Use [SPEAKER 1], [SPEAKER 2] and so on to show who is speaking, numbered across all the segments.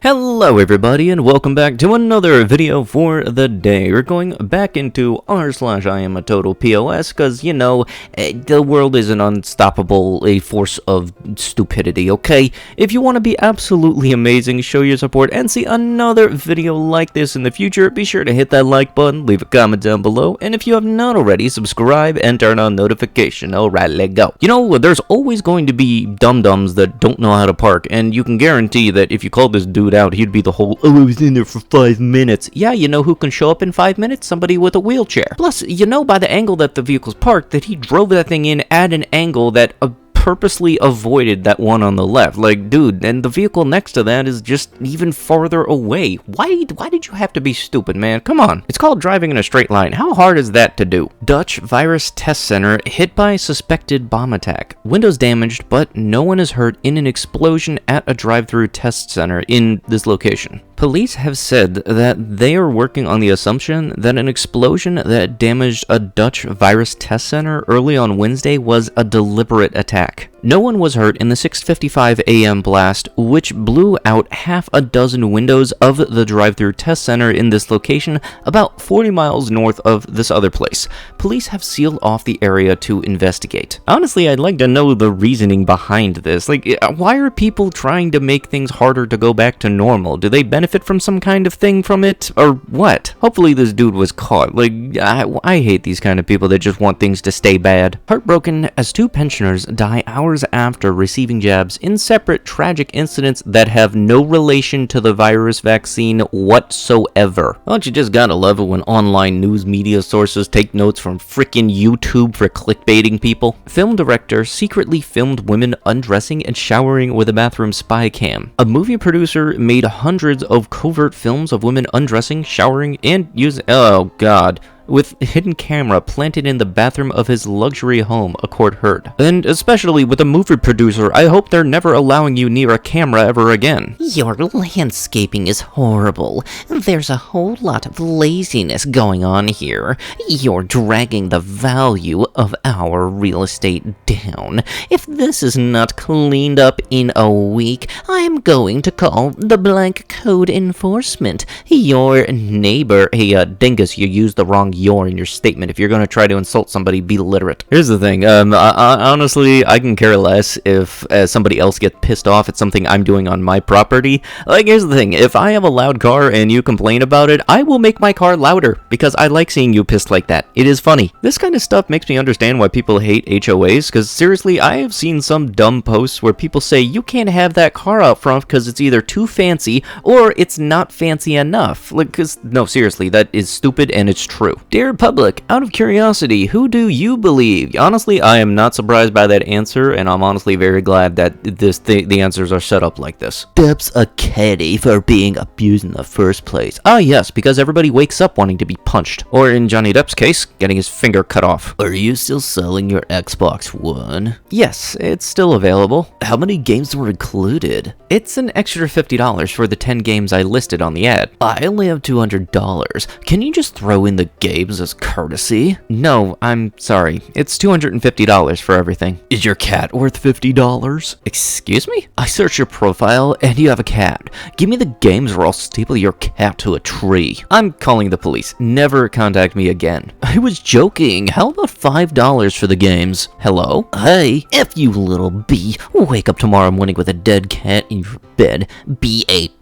[SPEAKER 1] Hello everybody and welcome back to another video for the day. We're going back into r/iamatotalpos because, you know, the world is an unstoppable force of stupidity, okay? If you want to be absolutely amazing, show your support, and see another video like this in the future, be sure to hit that like button, leave a comment down below, and if you have not already, subscribe and turn on notification. Alright, let's go. You know, there's always going to be dum-dums that don't know how to park, and you can guarantee that if you call this dude out, he'd be the whole, oh, I was in there for 5 minutes. Yeah, you know who can show up in 5 minutes? Somebody with a wheelchair. Plus, you know by the angle that the vehicle's parked that he drove that thing in at an angle that purposely avoided that one on the left. Like, dude, and the vehicle next to that is just even farther away. Why did you have to be stupid, man? Come on. It's called driving in a straight line. How hard is that to do? Dutch virus test center hit by suspected bomb attack. Windows damaged, but no one is hurt in an explosion at a drive-through test center in this location. Police have said that they are working on the assumption that an explosion that damaged a Dutch virus test center early on Wednesday was a deliberate attack. No one was hurt in the 6:55 a.m. blast, which blew out half a dozen windows of the drive-through test center in this location about 40 miles north of this other place. Police have sealed off the area to investigate. Honestly, I'd like to know the reasoning behind this. Like, why are people trying to make things harder to go back to normal? Do they benefit from some kind of thing from it, or what? Hopefully this dude was caught. Like, I hate these kind of people that just want things to stay bad. Heartbroken as two pensioners die hours after receiving jabs in separate tragic incidents that have no relation to the virus vaccine whatsoever. Don't you just gotta love it when online news media sources take notes from frickin' YouTube for clickbaiting people? Film director secretly filmed women undressing and showering with a bathroom spy cam. A movie producer made hundreds of covert films of women undressing, showering, and using, oh god, with hidden camera planted in the bathroom of his luxury home, a court heard. And especially with a movie producer, I hope they're never allowing you near a camera ever again.
[SPEAKER 2] Your landscaping is horrible. There's a whole lot of laziness going on here. You're dragging the value of our real estate down. If this is not cleaned up in a week, I'm going to call the blank code enforcement. Your neighbor, hey, dingus, you used the wrong "your" in your statement. If you're going to try to insult somebody, be literate. Here's the thing, honestly, I can care less if somebody else gets pissed off at something I'm doing on my property. Like, here's the thing, if I have a loud car and you complain about it, I will make my car louder, because I like seeing you pissed like that. It is funny. This kind of stuff makes me understand why people hate HOAs, because seriously, I have seen some dumb posts where people say, you can't have that car out front because it's either too fancy, or it's not fancy enough. Like, because, no, seriously, that is stupid and it's true. Dear public, out of curiosity, who do you believe? Honestly, I am not surprised by that answer, and I'm honestly very glad that the answers are set up like this. Depp's a caddy for being abused in the first place.
[SPEAKER 1] Ah yes, because everybody wakes up wanting to be punched. Or in Johnny Depp's case, getting his finger cut off.
[SPEAKER 2] Are you still selling your Xbox One?
[SPEAKER 1] Yes, it's still available.
[SPEAKER 2] How many games were included?
[SPEAKER 1] It's an extra $50 for the 10 games I listed on the ad.
[SPEAKER 2] I only have $200. Can you just throw in the games as courtesy?
[SPEAKER 1] No, I'm sorry. It's $250 for everything.
[SPEAKER 2] Is your cat worth $50?
[SPEAKER 1] Excuse me?
[SPEAKER 2] I searched your profile and you have a cat. Give me the games or I'll staple your cat to a tree.
[SPEAKER 1] I'm calling the police. Never contact me again.
[SPEAKER 2] I was joking. How about $5 for the games?
[SPEAKER 1] Hello?
[SPEAKER 2] Hey, F you little bee. Wake up tomorrow morning with a dead cat in your bed. BAP.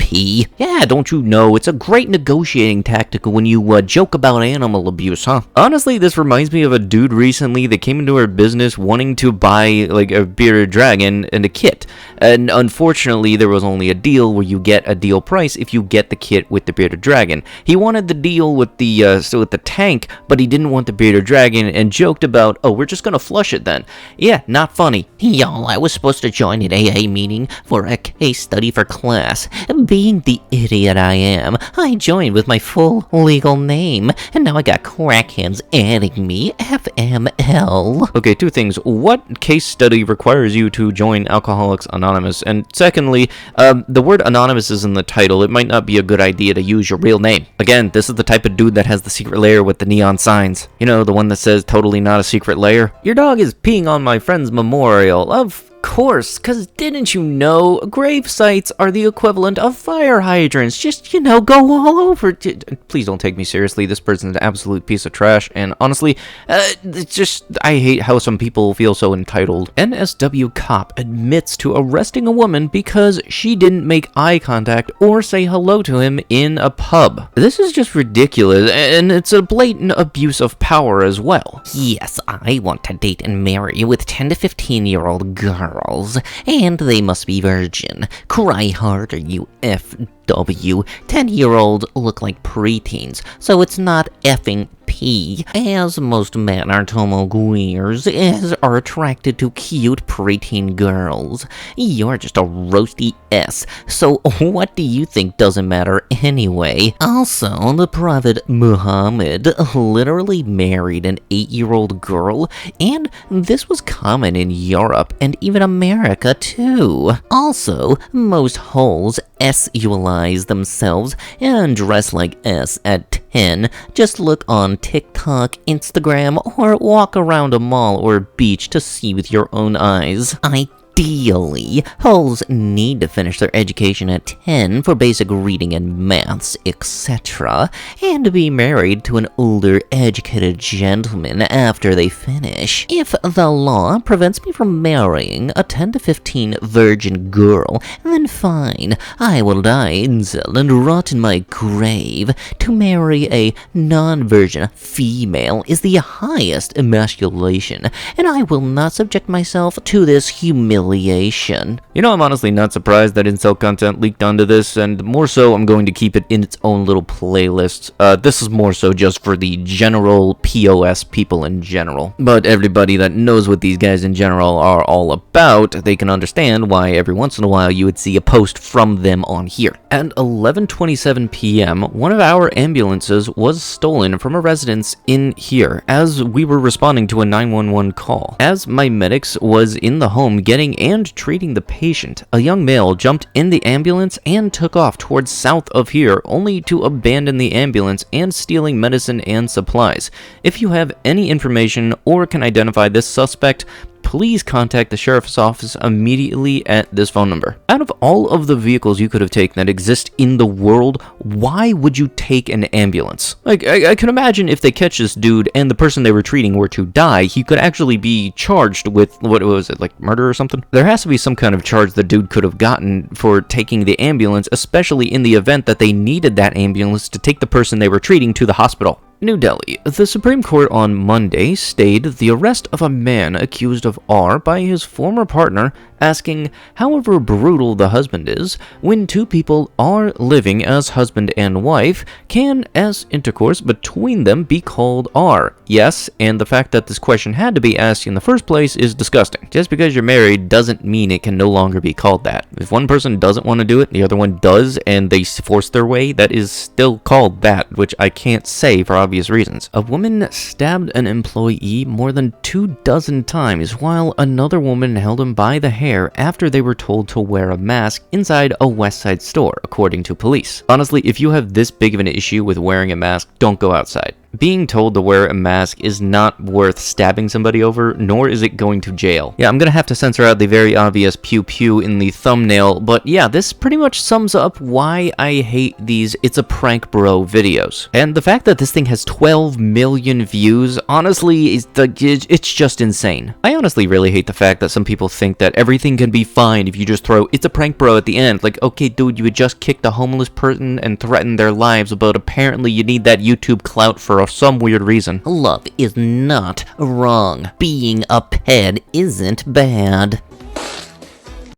[SPEAKER 1] Yeah, don't you know? It's a great negotiating tactic when you joke about animal abuse, huh? Honestly, this reminds me of a dude recently that came into our business wanting to buy, like, a bearded dragon and a kit. And unfortunately, there was only a deal where you get a deal price if you get the kit with the bearded dragon. He wanted the deal with the tank, but he didn't want the bearded dragon and joked about, oh, we're just gonna flush it then. Yeah, not funny.
[SPEAKER 2] Y'all, I was supposed to join an AA meeting for a case study for class. Being the idiot I am, I joined with my full legal name, and now I got crackheads adding me. FML.
[SPEAKER 1] Okay, two things. What case study requires you to join Alcoholics Anonymous? And secondly, the word anonymous is in the title. It might not be a good idea to use your real name. Again, this is the type of dude that has the secret lair with the neon signs. You know, the one that says totally not a secret lair. Your dog is peeing on my friend's memorial. Of course, cause didn't you know grave sites are the equivalent of fire hydrants? Just, go all over. Please don't take me seriously. This person's an absolute piece of trash, and honestly, it's just, I hate how some people feel so entitled. NSW cop admits to arresting a woman because she didn't make eye contact or say hello to him in a pub. This is just ridiculous, and it's a blatant abuse of power as well.
[SPEAKER 2] Yes, I want to date and marry with 10 to 15-year-old girls, and they must be virgin. Cry harder, you FW. 10-year-olds look like preteens, so it's not effing P, as most men are tomoguers, as are attracted to cute preteen girls. You're just a roasty S, so what do you think doesn't matter anyway? Also, the Prophet Muhammad literally married an 8-year-old girl, and this was common in Europe and even America too. Also, most hoes S-ualize themselves and dress like S at 10. Just look on TikTok, Instagram, or walk around a mall or beach to see with your own eyes. Ideally, hoes need to finish their education at 10 for basic reading and maths, etc., and be married to an older, educated gentleman after they finish. If the law prevents me from marrying a 10 to 15 virgin girl, then fine, I will die incel and rot in my grave. To marry a non-virgin female is the highest emasculation, and I will not subject myself to this humiliation.
[SPEAKER 1] I'm honestly not surprised that incel content leaked onto this, and more so, I'm going to keep it in its own little playlist. This is more so just for the general POS people in general. But everybody that knows what these guys in general are all about, they can understand why every once in a while you would see a post from them on here. At 11:27 p.m., one of our ambulances was stolen from a residence in here as we were responding to a 911 call. As my medics was in the home getting and treating the patient, a young male jumped in the ambulance and took off towards south of here, only to abandon the ambulance and stealing medicine and supplies. If you have any information or can identify this suspect, please contact the sheriff's office immediately at this phone number. Out of all of the vehicles you could have taken that exist in the world, why would you take an ambulance? Like, I can imagine if they catch this dude and the person they were treating were to die, he could actually be charged with, what was it, like murder or something? There has to be some kind of charge the dude could have gotten for taking the ambulance, especially in the event that they needed that ambulance to take the person they were treating to the hospital. New Delhi. The Supreme Court on Monday stayed the arrest of a man accused of R by his former partner, asking, however brutal the husband is, when two people are living as husband and wife, can S intercourse between them be called R? Yes, and the fact that this question had to be asked in the first place is disgusting. Just because you're married doesn't mean it can no longer be called that. If one person doesn't want to do it, the other one does, and they force their way, that is still called that, which I can't say for obvious reasons. A woman stabbed an employee more than 24 times while another woman held him by the hair after they were told to wear a mask inside a West Side store, according to police. Honestly, if you have this big of an issue with wearing a mask, don't go outside. Being told to wear a mask is not worth stabbing somebody over, nor is it going to jail. Yeah, I'm gonna have to censor out the very obvious pew pew in the thumbnail, but yeah, this pretty much sums up why I hate these It's a Prank Bro videos. And the fact that this thing has 12 million views, honestly, it's just insane. I honestly really hate the fact that some people think that everything can be fine if you just throw It's a Prank Bro at the end. Like, okay, dude, you had just kicked a homeless person and threatened their lives, but apparently you need that YouTube clout for some weird reason.
[SPEAKER 2] Love is not wrong. Being a ped isn't bad.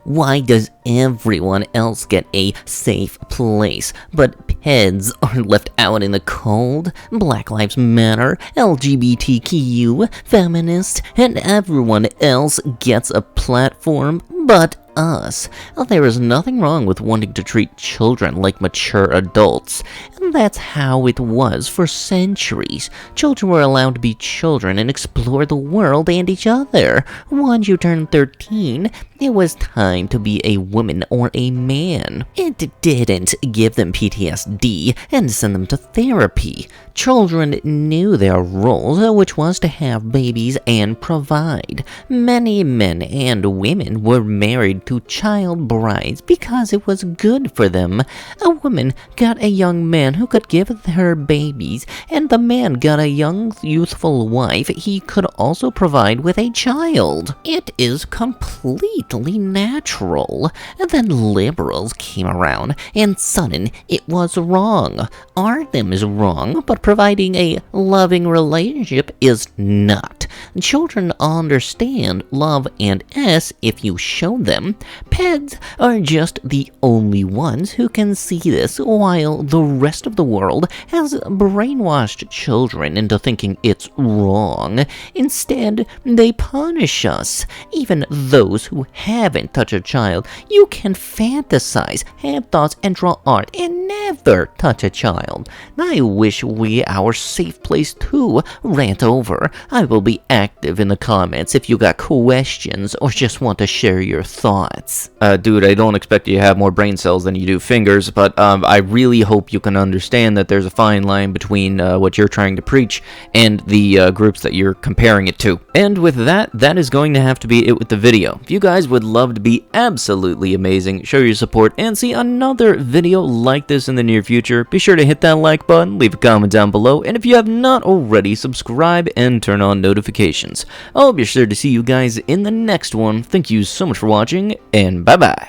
[SPEAKER 2] Why does everyone else get a safe place, but peds are left out in the cold? Black Lives Matter, LGBTQ, feminists, and everyone else gets a platform but us. There is nothing wrong with wanting to treat children like mature adults. That's how it was for centuries. Children were allowed to be children and explore the world and each other. Once you turned 13, it was time to be a woman or a man. It didn't give them PTSD and send them to therapy. Children knew their roles, which was to have babies and provide. Many men and women were married to child brides because it was good for them. A woman got a young man who could give her babies, and the man got a young, youthful wife he could also provide with a child. It is completely natural. And then liberals came around, and sudden it was wrong. Artem is wrong, but providing a loving relationship is not. Children understand love and S if you show them. Pets are just the only ones who can see this, while the rest of the world has brainwashed children into thinking it's wrong. Instead, they punish us. Even those who haven't touched a child, you can fantasize, have thoughts, and draw art, and never touch a child. I wish we our safe place to rant over. I will be active in the comments if you got questions or just want to share your thoughts.
[SPEAKER 1] Dude, I don't expect you to have more brain cells than you do fingers, but I really hope you can understand that there's a fine line between what you're trying to preach and the groups that you're comparing it to. And with that, that is going to have to be it with the video. If you guys would love to be absolutely amazing, show your support, and see another video like this in the near future, be sure to hit that like button, leave a comment down below, and if you have not already, subscribe and turn on notifications. I'll be sure to see you guys in the next one. Thank you so much for watching, and bye-bye.